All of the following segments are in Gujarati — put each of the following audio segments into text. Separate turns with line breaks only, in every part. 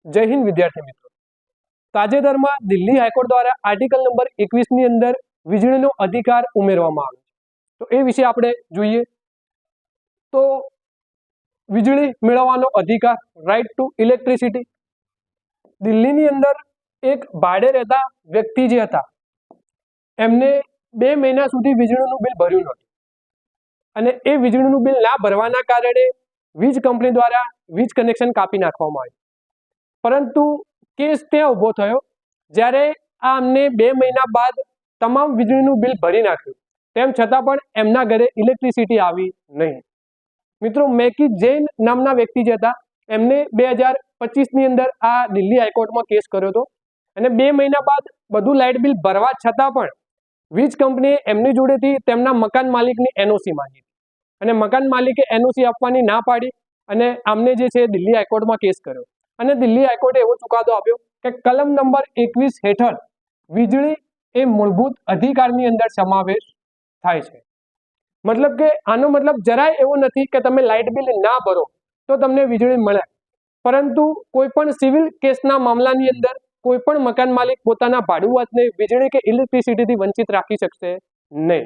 જય હિન્દ વિદ્યાર્થી મિત્રો, તાજેતરમાં દિલ્હી હાઈકોર્ટ દ્વારા આર્ટિકલ નંબર 21 ની અંદર વીજળીનો અધિકાર ઉમેરવામાં આવ્યો છે. તો એ વિશે આપણે જોઈએ તો વીજળી મેળવવાનો અધિકાર, રાઇટ ટુ ઇલેક્ટ્રિસિટી. દિલ્હીની અંદર એક ભાડે રહેતા વ્યક્તિ જે હતા એમને 2 મહિના સુધી વીજળીનું બિલ ભર્યું નહોતું અને એ વીજળીનું બિલ ના ભરવાના કારણે વીજ કંપની દ્વારા વીજ કનેક્શન કાપી નાખવામાં આવ્યું. પરંતુ કેસ ત્યાં ઊભો થયો જ્યારે આ અમને 2 મહિના બાદ તમામ વીજળીનું બિલ ભરી નાખ્યું, તેમ છતાં પણ એમના ઘરે ઇલેક્ટ્રિસિટી આવી નહીં. મિત્રો, મેકી જૈન નામના વ્યક્તિ જે હતા એમને 2025 ની અંદર આ દિલ્હી હાઈકોર્ટમાં કેસ કર્યો હતો અને 2 મહિના બાદ બધું લાઇટ બિલ ભરવા છતાં પણ વીજ કંપનીએ એમની જોડેથી તેમના મકાન માલિકની એનઓસી માંગી અને મકાન માલિકે એનઓસી આપવાની ના પાડી અને આમને જે છે દિલ્હી હાઈકોર્ટમાં કેસ કર્યો અને દિલ્હી હાઈકોર્ટે એવો ચુકાદો આપ્યો કે કલમ નંબર 21 હેઠળ વીજળી એ મૂળભૂત અધિકારની અંદર સમાવેશ થાય છે. મતલબ કે આનો મતલબ જરાય એવો નથી કે તમે લાઇટ બિલ ના ભરો તો તમને વીજળી મળે, પરંતુ કોઈ પણ સિવિલ કેસના મામલાની અંદર કોઈ પણ મકાન માલિક પોતાના ભાડુઆતને વીજળી કે ઇલેક્ટ્રિસિટીથી વંચિત રાખી શકશે નહીં.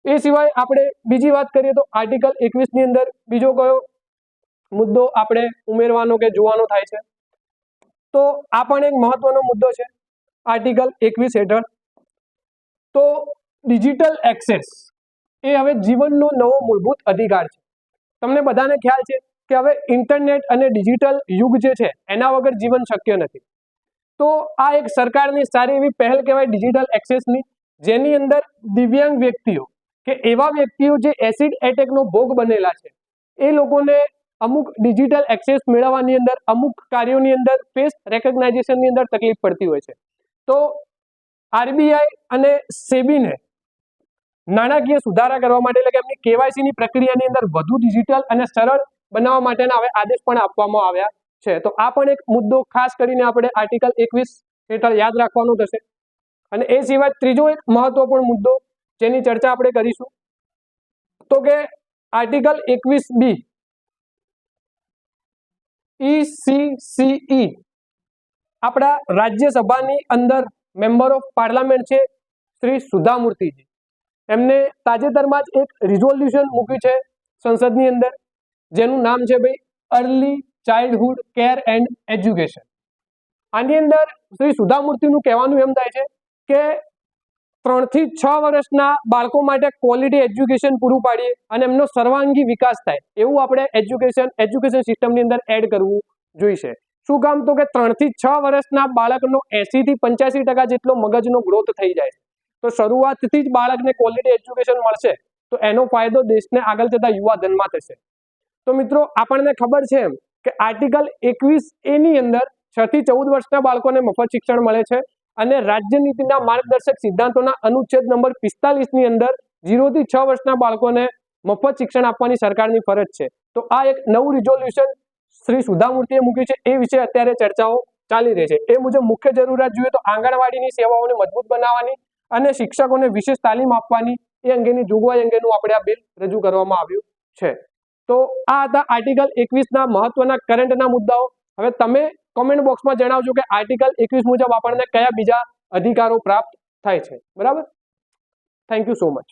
એ સિવાય આપણે બીજી વાત કરીએ તો આર્ટિકલ 21 ની અંદર બીજો કયો મુદ્દો આપણે ઉમેરવાનો કે જોવાનો થાય છે, તો આ પણ એક મહત્વનો મુદ્દો છે આર્ટિકલ 21 હેઠળ. તો ડિજિટલ એક્સેસ એ હવે જીવનનો નવો મૂળભૂત અધિકાર છે. તમને બધાને ખ્યાલ છે કે હવે ઇન્ટરનેટ અને ડિજિટલ યુગ જે છે એના વગર જીવન શક્ય નથી. તો આ એક સરકારની સારી એવી પહેલ કહેવાય ડિજિટલ એક્સેસની, જેની અંદર દિવ્યાંગ વ્યક્તિઓ કે એવા વ્યક્તિઓ જે એસિડ એટેકનો ભોગ બનેલા છે એ લોકોને અમુક ડિજિટલ એક્સેસ મેળવવાની અંદર અમુક કાર્યોની અંદર ફેસ રેકગ્નાઇઝેશનની અંદર તકલીફ પડતી હોય છે. તો આરબીઆઈ અને સેબીને નાણાકીય સુધારા કરવા માટે એટલે કે એમની કેવાયસીની પ્રક્રિયાની અંદર વધુ ડિજિટલ અને સરળ બનાવવા માટેના હવે આદેશ પણ આપવામાં આવ્યા છે. તો આ પણ એક મુદ્દો ખાસ કરીને આપણે આર્ટિકલ 21 હેઠળ યાદ રાખવાનો થશે. અને એ સિવાય ત્રીજો એક મહત્વપૂર્ણ મુદ્દો જેની ચર્ચા આપણે કરીશું તો કે આર્ટિકલ 21B ECCE આપણા રાજ્યસભાની અંદર મેમ્બર ઓફ પાર્લામેન્ટ છે શ્રી સુધા મૂર્તિજી, એમને તાજેતરમાં જ એક રિઝોલ્યુશન મૂક્યું છે સંસદની અંદર જેનું નામ છે ભાઈ early childhood care and education. આની અંદર શ્રી સુધા મૂર્તિનું કહેવાનું એમ થાય છે કે 3 થી 6 વર્ષના બાળકો માટે ક્વોલિટી એજ્યુકેશન પૂરું પાડીએ અને એમનો સર્વાંગી વિકાસ થાય એવું આપણે એજ્યુકેશન સિસ્ટમની અંદર એડ કરવું જોઈશે. શું કામ? તો કે 3 થી 6 વર્ષના બાળકનો 80 થી 85% જેટલો મગજનો ગ્રોથ થઈ જાય છે. તો શરૂઆતથી જ બાળકને ક્વોલિટી એજ્યુકેશન મળશે તો એનો ફાયદો દેશને આગળ જતા યુવા ધનમાં થશે. તો મિત્રો, આપણને ખબર છે એમ કે આર્ટિકલ 21A ની અંદર 6 થી 14 વર્ષના બાળકોને મફત શિક્ષણ મળે છે અને રાજ્ય નીતિના માર્ગદર્શક સિદ્ધાંતોના અનુચ્છેદ નંબર 45 ની અંદર 0 થી 6 વર્ષના બાળકોને મફત શિક્ષણ આપવાની સરકારની ફરજ છે. તો આ એક નવું રિઝોલ્યુશન શ્રી સુધા મૂર્તિએ મૂક્યું છે, એ વિશે અત્યારે ચર્ચાઓ ચાલી રહી છે. એ મુજબ મુખ્ય જરૂરિયાત જોઈએ તો આંગણવાડીની સેવાઓને મજબૂત બનાવવાની અને શિક્ષકોને વિશેષ તાલીમ આપવાની એ અંગેની જોગવાઈ અંગેનું આપણે આ બિલ રજૂ કરવામાં આવ્યું છે. તો આ હતા આર્ટિકલ 21ના મહત્વના કરંટના મુદ્દાઓ. હવે તમે કોમેન્ટ બોક્સમાં જણાવજો કે આર્ટિકલ 21 મુજબ આપણને કયા બીજા અધિકારો પ્રાપ્ત થાય છે. બરાબર? Thank you so much.